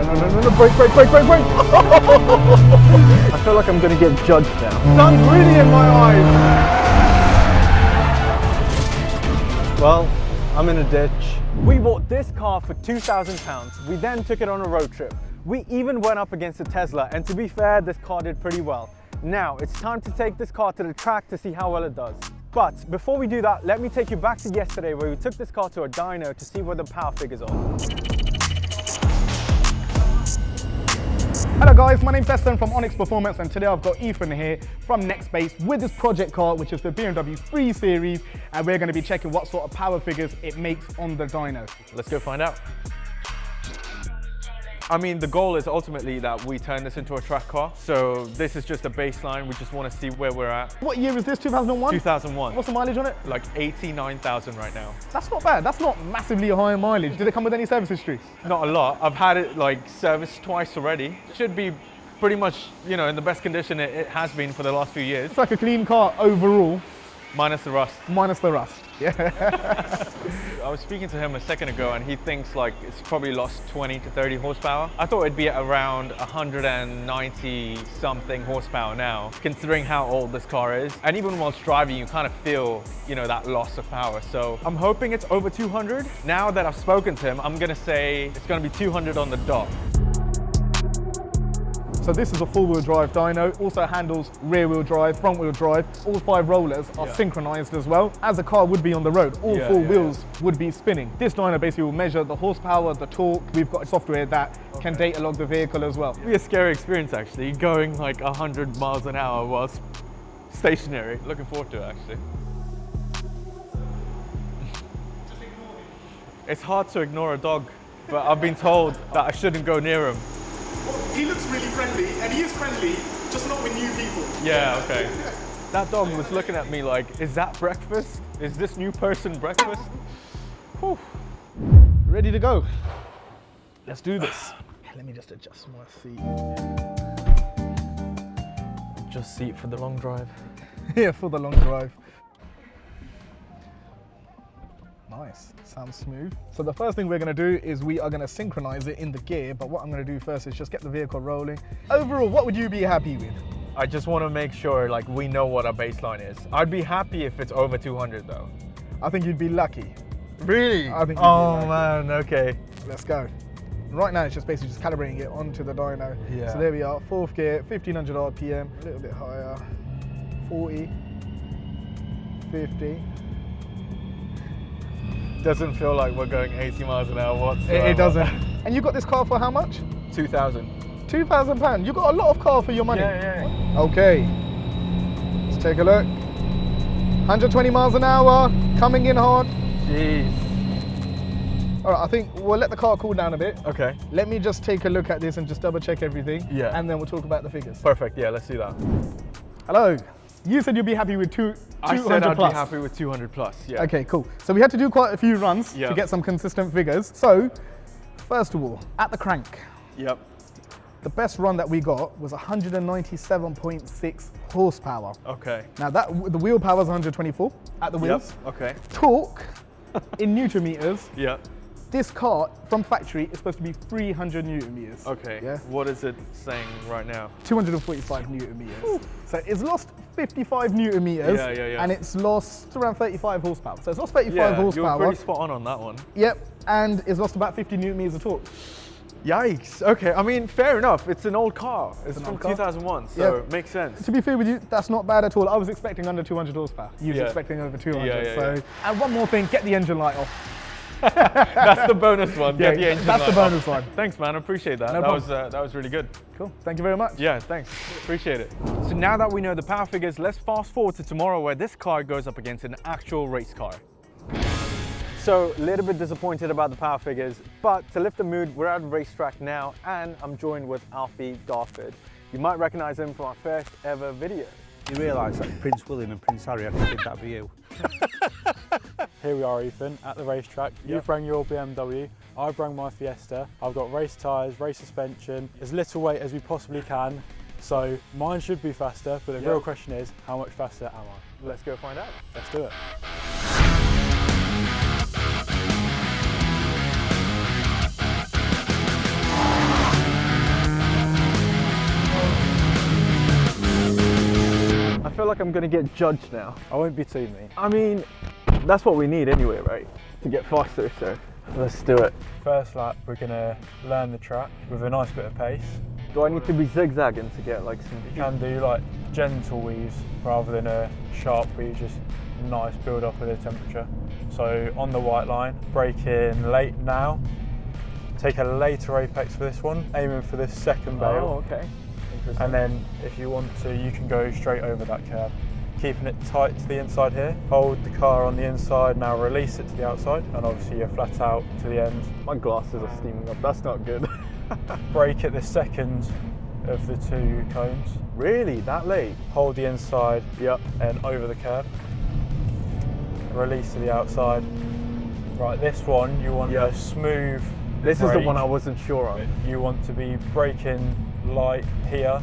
no, brake. I feel like I'm gonna get judged now. Sun's really in my eyes. Well, I'm in a ditch. We bought this car for £2,000. We then took it on a road trip. We even went up against a Tesla, and to be fair, this car did pretty well. Now, it's time to take this car to the track to see how well it does. But before we do that, let me take you back to yesterday where we took this car to a dyno to see where the power figures are. Hello guys, my name's Destin from Onyx Performance, and today I've got Ethan here from Nextbase with this project car, which is the BMW 3 Series, and we're going to be checking what sort of power figures it makes on the dyno. Let's go find out. I mean, the goal is ultimately that we turn this into a track car. So this is just a baseline. We just want to see where we're at. What year is this, 2001? 2001. What's the mileage on it? Like 89,000 right now. That's not bad. That's not massively high mileage. Did it come with any service history? Not a lot. I've had it like serviced twice already. Should be pretty much, you know, in the best condition it has been for the last few years. It's like a clean car overall. Minus the rust. Minus the rust, yeah. I was speaking to him a second ago and he thinks like it's probably lost 20 to 30 horsepower. I thought it'd be at around 190 something horsepower now, considering how old this car is. And even whilst driving, you kind of feel, you know, that loss of power. So I'm hoping it's over 200. Now that I've spoken to him, I'm gonna say it's gonna be 200 on the dot. So this is a four-wheel drive dyno, also handles rear-wheel drive, front-wheel drive. All 5 rollers are synchronized as well. As a car would be on the road, all 4 wheels would be spinning. This dyno basically will measure the horsepower, the torque. We've got software that can data log the vehicle as well. It'll be a scary experience actually, going like 100 miles an hour whilst stationary. Looking forward to it actually. It's hard to ignore a dog, but I've been told that I shouldn't go near him. He looks really friendly, and he is friendly, just not with new people. Yeah, okay. That dog was looking at me like, is that breakfast? Is this new person breakfast? Whew. Ready to go. Let's do this. Let me just adjust my seat. Just seat for the long drive. Yeah, for the long drive. Nice, sounds smooth. So the first thing we're going to do is we are going to synchronize it in the gear, but what I'm going to do first is just get the vehicle rolling. Overall, what would you be happy with? I just want to make sure like we know what our baseline is. I'd be happy if it's over 200 though. I think you'd be lucky. Really? I think oh man, okay. Let's go. Right now it's just basically just calibrating it onto the dyno. Yeah. So there we are, 4th gear, 1500 RPM, a little bit higher, 40, 50. Doesn't feel like we're going 80 miles an hour whatsoever. It doesn't. And you got this car for how much? 2,000. £2,000. You got a lot of car for your money. Yeah. Okay, let's take a look. 120 miles an hour, coming in hard. Jeez. All right, I think we'll let the car cool down a bit. Okay. Let me just take a look at this and just double check everything. Yeah. And then we'll talk about the figures. Perfect, yeah, let's do that. Hello. You said you'd be happy with 200 I said I'd plus. be happy with 200 plus, yeah. Okay, cool. So we had to do quite a few runs to get some consistent figures. So, first of all, at the crank. Yep. The best run that we got was 197.6 horsepower. Okay. Now the wheel power is 124 at the wheels. Yep. Okay. Torque in Newton meters. Yeah. This car from factory is supposed to be 300 Newton meters. Okay. Yeah. What is it saying right now? 245 Newton meters. Whew. So it's lost 55 Newton meters. Yeah. And it's lost around 35 horsepower. So it's lost 35 horsepower. You're pretty spot on that one. Yep. And it's lost about 50 Newton meters of torque. Yikes. Okay, I mean, fair enough. It's an old car. It's from 2001, so it makes sense. To be fair with you, that's not bad at all. I was expecting under 200 horsepower. You was expecting over 200. Yeah. And one more thing, get the engine light off. That's the bonus one. Yeah, get the engine that's light the bonus off. one. Thanks, man. I appreciate that. No problem. That was really good. Cool. Thank you very much. Yeah, thanks. Appreciate it. So now that we know the power figures, let's fast forward to tomorrow where this car goes up against an actual race car. So a little bit disappointed about the power figures, but to lift the mood, we're at a racetrack now and I'm joined with Alfie Garford. You might recognize him from our first ever video. You realise that Prince William and Prince Harry, I think that'd be you. Here we are, Ethan, at the racetrack. You've brought your BMW, I brought my Fiesta. I've got race tyres, race suspension, as little weight as we possibly can. So mine should be faster, but the real question is, how much faster am I? Let's go find out. Let's do it. feel like I'm gonna get judged now. I won't be too mean. I mean, that's what we need anyway, right? To get faster, so let's do it. First lap, we're gonna learn the track with a nice bit of pace. Do I need to be zigzagging to get like some... You can do like gentle weaves rather than a sharp weave, just nice build up of the temperature. So on the white line, brake in late now. Take a later apex for this one, aiming for this second bail. Oh, okay. And then if you want to, you can go straight over that curb. Keeping it tight to the inside here. Hold the car on the inside, now release it to the outside, and obviously you're flat out to the end. My glasses are steaming up, that's not good. Brake at the second of the two cones. Really? That late? Hold the inside, Yep. and over the curb. Release to the outside. Right, this one, you want a smooth This is the brake. one I wasn't sure on. You want to be braking light here,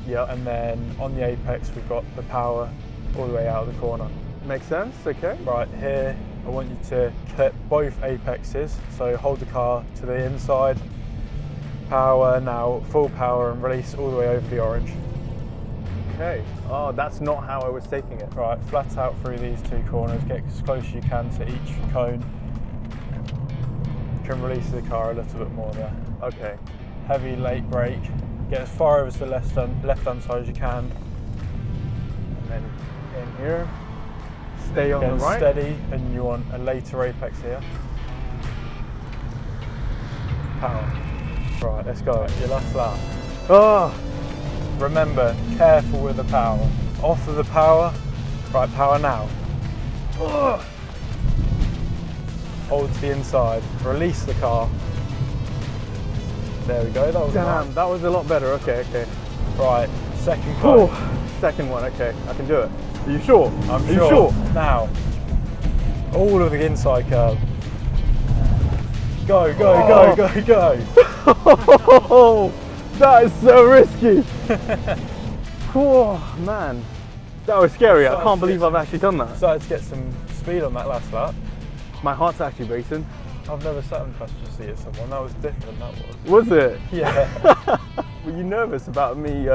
Yeah. and then on the apex we've got the power all the way out of the corner. Makes sense, okay. Right here, I want you to clip both apexes, so hold the car to the inside, power, now full power, and release all the way over the orange. Okay. Oh, that's not how I was taking it. Right, flat out through these two corners, get as close as you can to each cone. You can release the car a little bit more there. Okay. Heavy late brake, get as far over to the left-hand side as you can. And then in here, stay on Again, the right. steady, and you want a later apex here. Power. Right, let's go. Your last lap. Oh, Remember, careful with the power. Off of the power. Right, power now. oh. Hold to the inside. Release the car. There we go. That was Damn, nice. that was a lot better. Okay, okay. Right, second cone. Second one, okay. I can do it. Are you sure? I'm Are you sure? Now, all of the inside curve. Go, go, go, go, go. Oh, that is so risky. Oh, man. That was scary. I can't believe I've actually done that. Decided to get some speed on that last lap. My heart's actually racing. I've never sat in the passenger seat at someone. That was different, that was. Was it? Yeah, Were you nervous about me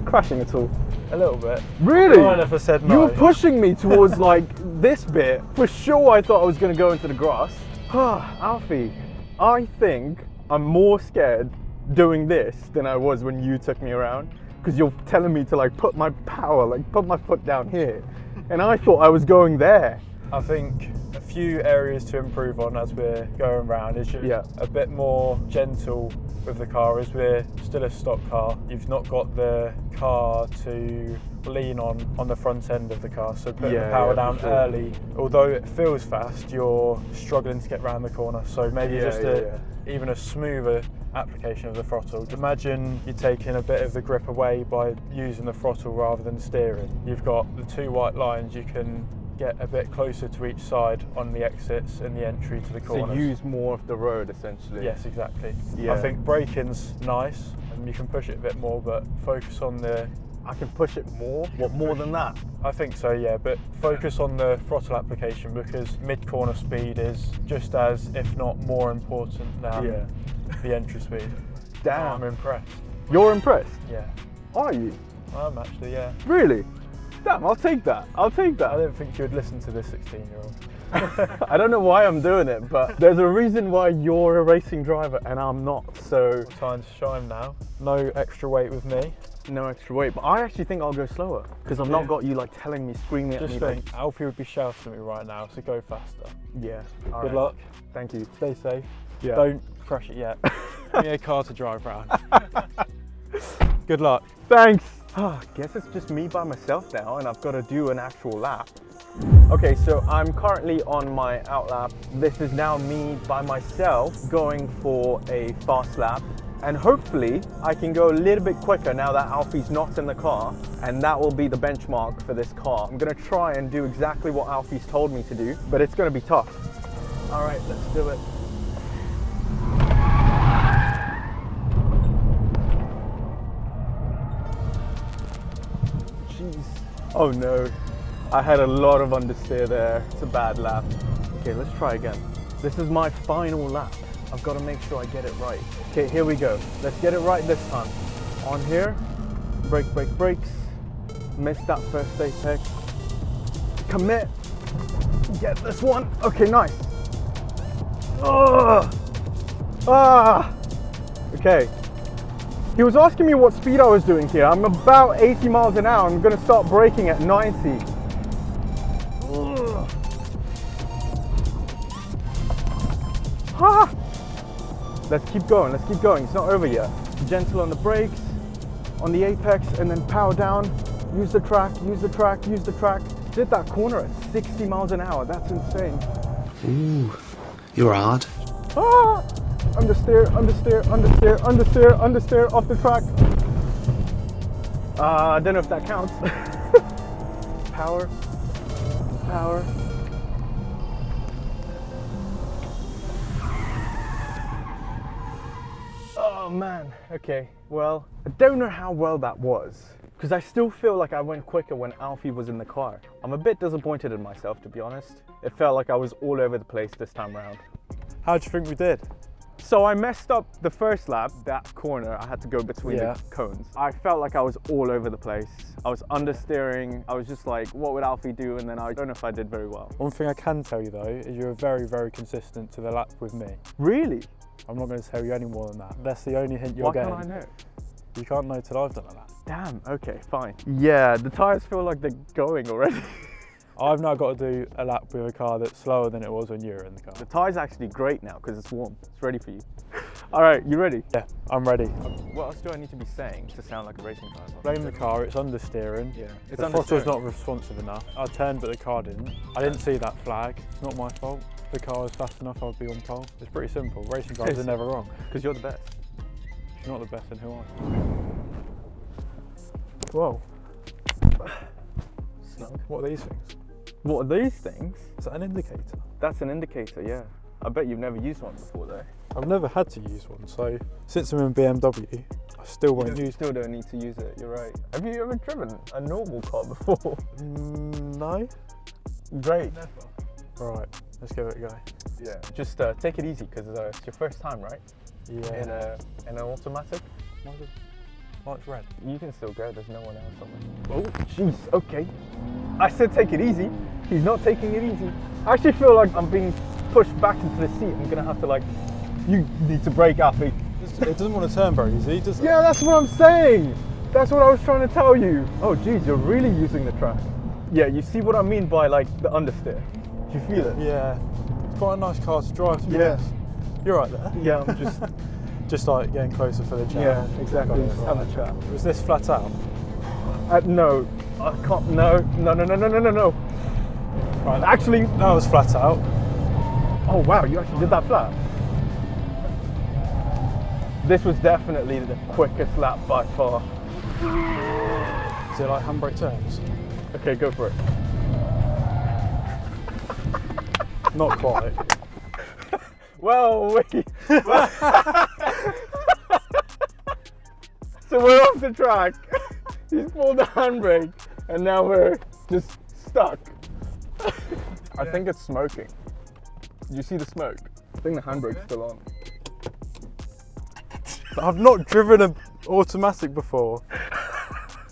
crashing at all? a little bit. Really? I never said no. You were pushing me towards like this bit. For sure I thought I was going to go into the grass. Alfie, I think I'm more scared doing this than I was when you took me around. Because you're telling me to like put my power, like put my foot down here. And I thought I was going there. I think a few areas to improve on as we're going around is just a bit more gentle with the car, as we're still a stock car. You've not got the car to lean on the front end of the car, so put the power down early. Although it feels fast, you're struggling to get around the corner, so maybe even a smoother application of the throttle. Imagine you're taking a bit of the grip away by using the throttle rather than steering. You've got the two white lines, you can get a bit closer to each side on the exits and the entry to the corners. So use more of the road essentially. Yes, exactly. Yeah. I think braking's nice and you can push it a bit more, but focus on the... I can push it more? What, more than that? I think so, yeah, but focus on the throttle application, because mid-corner speed is just as, if not more important than the entry speed. Damn. I'm impressed. You're impressed? Yeah. Are you? I am actually, yeah. Really? Damn, I'll take that. I'll take that. I didn't think you would listen to this 16-year-old. I don't know why I'm doing it, but there's a reason why you're a racing driver and I'm not, so... Time to shine now. No extra weight with me. No extra weight, but I actually think I'll go slower because I've not got you like telling me, screaming at Just me. think, Alfie would be shouting at me right now, so go faster. Yeah. Good luck. Thank you. Stay safe. Yeah. Don't crash it yet. Give me a car to drive around. Good luck. Thanks. Guess it's just me by myself now and I've got to do an actual lap. Okay, so I'm currently on my out lap. This is now me by myself going for a fast lap. And hopefully I can go a little bit quicker now that Alfie's not in the car, and that will be the benchmark for this car. I'm gonna try and do exactly what Alfie's told me to do, but it's gonna be tough. All right, let's do it. Jeez. Oh no, I had a lot of understeer there. It's a bad lap. Okay, let's try again. This is my final lap. I've got to make sure I get it right. Okay, here we go. Let's get it right this time. On here, brake, brake, brakes. Missed that first apex. Commit. Get this one. Okay, nice. Ugh. Ah. Okay. He was asking me what speed I was doing here. I'm about 80 miles an hour. I'm gonna start braking at 90. Ugh. Ah. Let's keep going, let's keep going. It's not over yet. Gentle on the brakes, on the apex, and then power down. Use the track, use the track, use the track. Did that corner at 60 miles an hour. That's insane. Ooh, you're hard. Ah! Understeer, understeer, understeer, understeer, understeer off the track. I don't know if that counts. Power, power. Oh man, okay. Well, I don't know how well that was, because I still feel like I went quicker when Alfie was in the car. I'm a bit disappointed in myself, to be honest. It felt like I was all over the place this time around. How do you think we did? So I messed up the first lap, that corner, I had to go between the cones. I felt like I was all over the place. I was understeering. I was just like, what would Alfie do? And then I don't know if I did very well. One thing I can tell you though, is you were very, very consistent to the lap with me. Really? I'm not going to tell you any more than that. That's the only hint you're getting. Why can't I know? You can't know till I've done a lap. Damn, okay, fine. Yeah, the tyres feel like they're going already. I've now got to do a lap with a car that's slower than it was when you were in the car. The tyre's actually great now because it's warm. It's ready for you. All right, you ready? Yeah, I'm ready. What else do I need to be saying to sound like a racing driver? Blame the car, it's understeering. Yeah, it's the throttle's not responsive enough. I turned but the car didn't. I didn't see that flag. It's not my fault. If the car was fast enough, I'd be on pole. It's pretty simple. Racing drivers are never wrong. Because you're the best. If you're not the best, then who are you? Whoa. What are these things? What are these things? Is that an indicator? That's an indicator, yeah. I bet you've never used one before though. I've never had to use one, so since I'm in BMW, I still won't use it. You still don't need to use it, you're right. Have you ever driven a normal car before? No. Great. Never. Right, let's give it a go. Yeah. Just take it easy because it's your first time, right? Yeah. In an automatic? Oh, it's red. You can still go, there's no one else on there. Oh, jeez, okay. I said take it easy. He's not taking it easy. I actually feel like I'm being pushed back into the seat. I'm gonna have to like, you need to brake, Alfie. It doesn't want to turn very easy, does it? Yeah, that's what I'm saying. That's what I was trying to tell you. Oh, geez, you're really using the track. Yeah, you see what I mean by like the understeer? Do you feel it? Yeah. Quite a nice car to drive, to be honest. You're right there. Yeah, I'm just... Just like getting closer for the chat. Yeah, exactly. Just have a chat. Was this flat out? No, I can't. No. Right, actually, that was flat out. Oh wow, you actually did that flat. This was definitely the quickest lap by far. Is it like handbrake turns? Okay, go for it. Not quite. Well, so we're off the track. He's pulled the handbrake, and now we're just stuck. I think it's smoking. Did you see the smoke? I think the handbrake's still on. I've not driven an automatic before.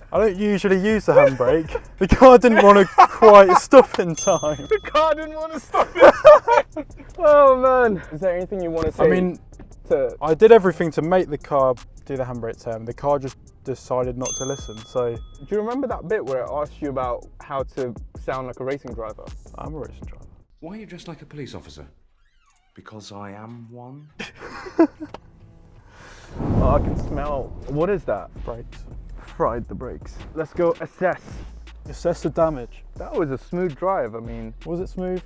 I don't usually use the handbrake. The car didn't want to quite stop in time. The car didn't want to stop in time. Oh man. Is there anything you want to say? I mean, I did everything to make the car do the handbrake turn. The car just decided not to listen, so. Do you remember that bit where I asked you about how to sound like a racing driver? I'm a racing driver. Why are you dressed like a police officer? Because I am one. Oh, I can smell. What is that? Brakes. Fried the brakes. Let's go assess. Assess the damage. That was a smooth drive, I mean. Was it smooth?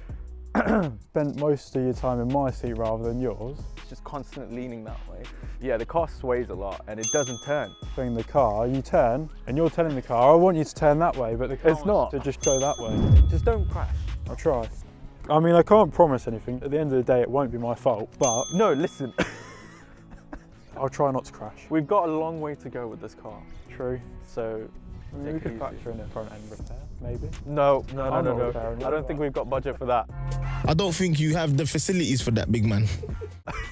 Spent most of your time in my seat rather than yours. It's just constant leaning that way. Yeah, the car sways a lot and it doesn't turn. Being the car, you turn and you're telling the car, I want you to turn that way, but the car it's not. To just go that way. Just don't crash. I'll try. I mean, I can't promise anything. At the end of the day, it won't be my fault, but... No, listen. I'll try not to crash. We've got a long way to go with this car. True. So we could factor in a front end repair, maybe. No. I don't think we've got budget for that. I don't think you have the facilities for that, big man.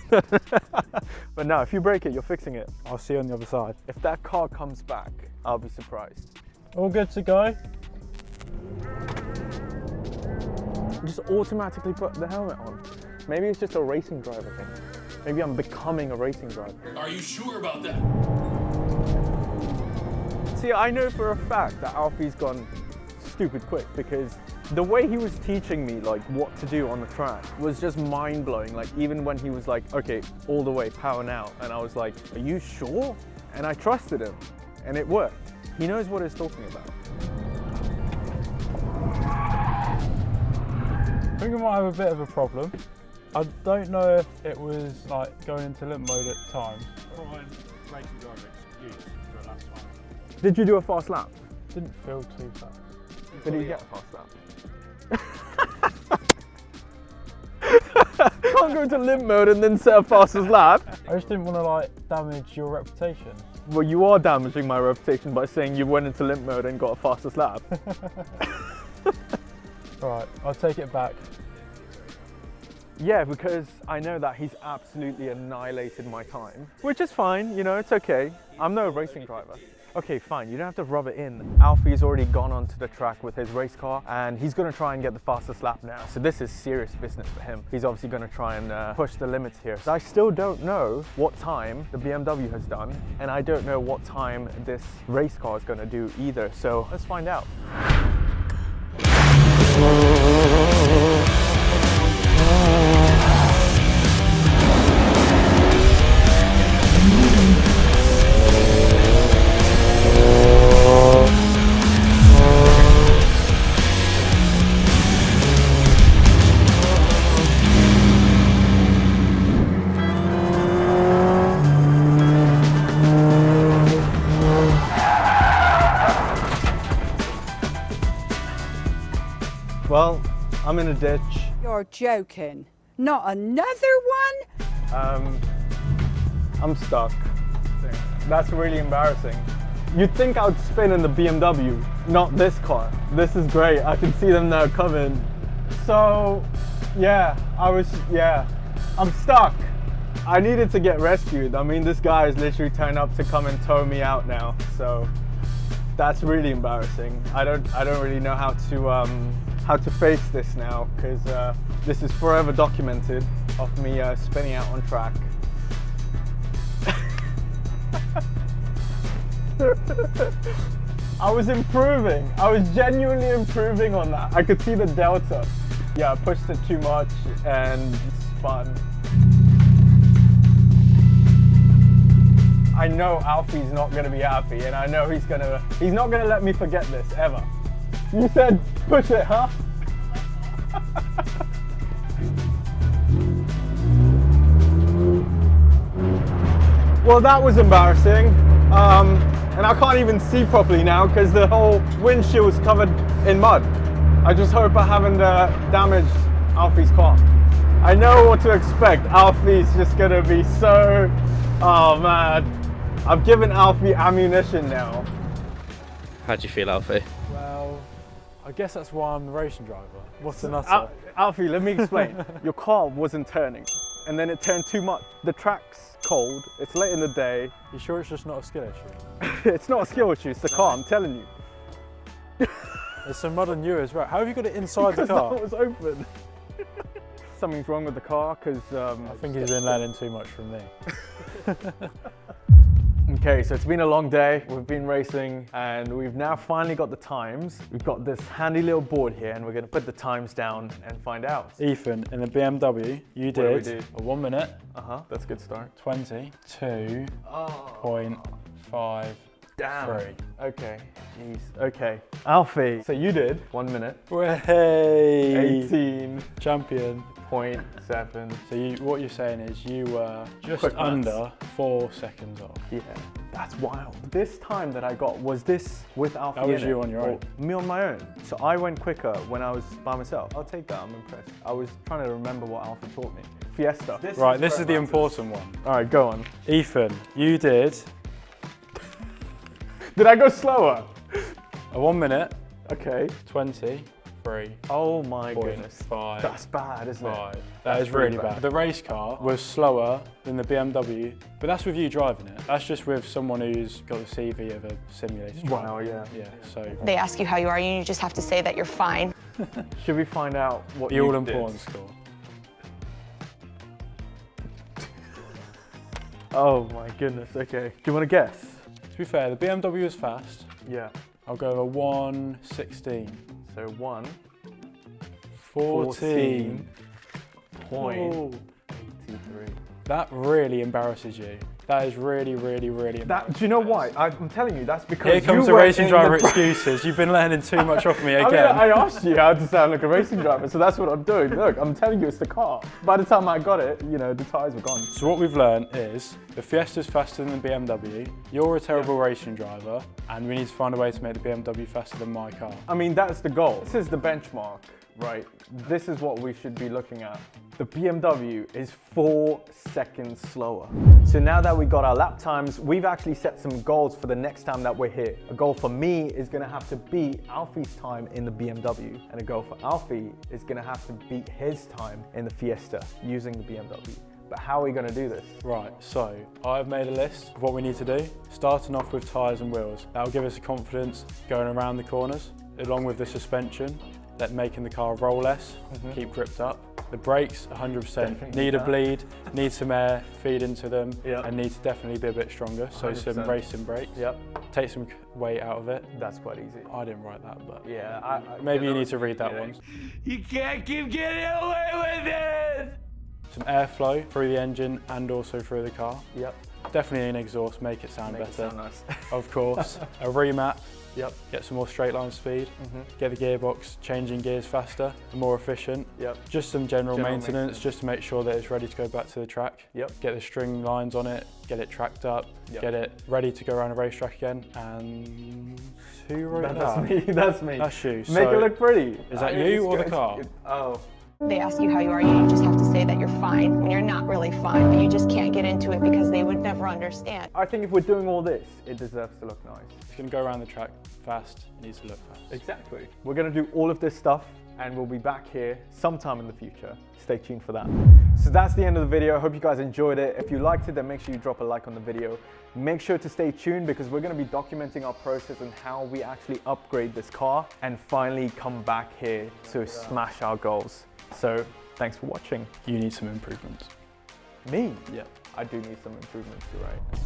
But now, if you break it, you're fixing it. I'll see you on the other side. If that car comes back, I'll be surprised. All good to go? Just automatically put the helmet on. Maybe it's just a racing driver thing. Maybe I'm becoming a racing driver. Are you sure about that? See, I know for a fact that Alfie's gone stupid quick because the way he was teaching me like what to do on the track was just mind-blowing. Like even when he was like, okay, all the way, power now. And I was like, are you sure? And I trusted him and it worked. He knows what he's talking about. I think I might have a bit of a problem. I don't know if it was like going into limp mode at times. Racing driver excuse for last time. Did you do a fast lap? Didn't feel too fast. Did he get a fast lap? Can't go into limp mode and then set a fastest lap. I just didn't want to like damage your reputation. Well, you are damaging my reputation by saying you went into limp mode and got a fastest lap. Right, I'll take it back. Yeah, because I know that he's absolutely annihilated my time, which is fine, you know, it's okay. I'm no racing driver. Okay, fine, you don't have to rub it in. Alfie's already gone onto the track with his race car and he's gonna try and get the fastest lap now. So this is serious business for him. He's obviously gonna try and push the limits here. So I still don't know what time the BMW has done and I don't know what time this race car is gonna do either. So let's find out. Well, I'm in a ditch. You're joking. Not another one? I'm stuck. That's really embarrassing. You'd think I would spin in the BMW, not this car. This is great. I can see them now coming. So, yeah, I'm stuck. I needed to get rescued. I mean, this guy has literally turned up to come and tow me out now. So that's really embarrassing. I don't really know how to face this now because this is forever documented of me spinning out on track. I was improving. I was genuinely improving on that. I could see the delta. Yeah, I pushed it too much and spun. I know Alfie's not gonna be happy and I know he's not gonna let me forget this ever. You said push it, huh? Well, that was embarrassing. And I can't even see properly now because the whole windshield is covered in mud. I just hope I haven't damaged Alfie's car. I know what to expect. Alfie's just gonna be so, oh man. I've given Alfie ammunition now. How do you feel, Alfie? Well, I guess that's why I'm the racing driver. What's the nutter? Alfie, let me explain. Your car wasn't turning and then it turned too much. The track's cold, it's late in the day. You sure it's just not a skill issue? It's not a skill issue, it's the car, I'm telling you. There's some mud on you as well. How have you got it inside the car? Because that was open. Something's wrong with the car because I think he's been learning too much from me. Okay, so it's been a long day. We've been racing and we've now finally got the times. We've got this handy little board here and we're gonna put the times down and find out. Ethan, in the BMW, you did a 1 minute. That's a good start. 22.53. Damn. Okay, jeez. Okay. Alfie, so you did 1 minute. Hey! 18. Champion. 0.7. So what you're saying is you were just Quick under 4 seconds off. Yeah, that's wild. This time that I got, was this with Alfie? That was in you it, on your or own. Me on my own. So I went quicker when I was by myself. I'll take that, I'm impressed. I was trying to remember what Alfie taught me. Fiesta. This is the important one. All right, go on. Ethan, you did Did I go slower? a 1 minute, Okay. 20, 3. Oh my 0.5. goodness. That's bad, isn't it? 5. That That's is really pretty bad. The race car was slower than the BMW, but that's with you driving it. That's just with someone who's got the CV of a simulator driver. Wow, yeah. Yeah, so. They ask you how you are, and you just have to say that you're fine. Should we find out what The you all-important did? score. Oh my goodness, okay. Do you want to guess? To be fair, the BMW is fast. Yeah. I'll go over 1:16. So 1. 14. 14.83. That really embarrasses you. That is really, really, really embarrassing. Do you know why? I'm telling you, that's because Here comes you the were racing in driver the- excuses. You've been learning too much off me again. I mean, I asked you how to sound like a racing driver, so that's what I'm doing. Look, I'm telling you it's the car. By the time I got it, you know, the tyres were gone. So what we've learned is the Fiesta's faster than the BMW, you're a terrible racing driver, and we need to find a way to make the BMW faster than my car. I mean, that's the goal. This is the benchmark, right? This is what we should be looking at. The BMW is 4 seconds slower. So now that we got our lap times, we've actually set some goals for the next time that we're here. A goal for me is gonna have to beat Alfie's time in the BMW, and a goal for Alfie is gonna have to beat his time in the Fiesta using the BMW. But how are we gonna do this? Right, so I've made a list of what we need to do, starting off with tyres and wheels. That'll give us the confidence going around the corners, along with the suspension, making the car roll less, keep gripped up. The brakes, 100%, Definitely need a that. bleed, need some air, feed into them, Yep. and need to definitely be a bit stronger. So some 100%. racing brakes, Yep, take some weight out of it. that's quite easy. I didn't write that, but Yeah, maybe you need to read that one. You can't keep getting away with it! Some airflow through the engine and also through the car. Yep, Definitely an exhaust, make it sound make it better. sound nice. Of course, a remap, Yep, get some more straight line speed, get the gearbox changing gears faster, more efficient. yep, Just some general maintenance, maintenance. just to make sure that it's ready to go back to the track. yep. Get the string lines on it, get it tracked up, Yep. get it ready to go around a racetrack again, and who wrote that? That's me, that's me. That's you. Make So, it look pretty. is that I mean, you it's or the good. car? Oh. They ask you how you are, and you just have to say that you're fine when you're not really fine, but you just can't get into it because they would never understand. I think if we're doing all this, it deserves to look nice. It's going to go around the track fast, it needs to look fast. Exactly. We're gonna do all of this stuff, and we'll be back here sometime in the future. Stay tuned for that. So that's the end of the video. I hope you guys enjoyed it. If you liked it, then make sure you drop a like on the video. Make sure to stay tuned because we're gonna be documenting our process and how we actually upgrade this car and finally come back here to smash our goals. So thanks for watching. You need some improvements. Me? Yeah. I do need some improvements, you're right.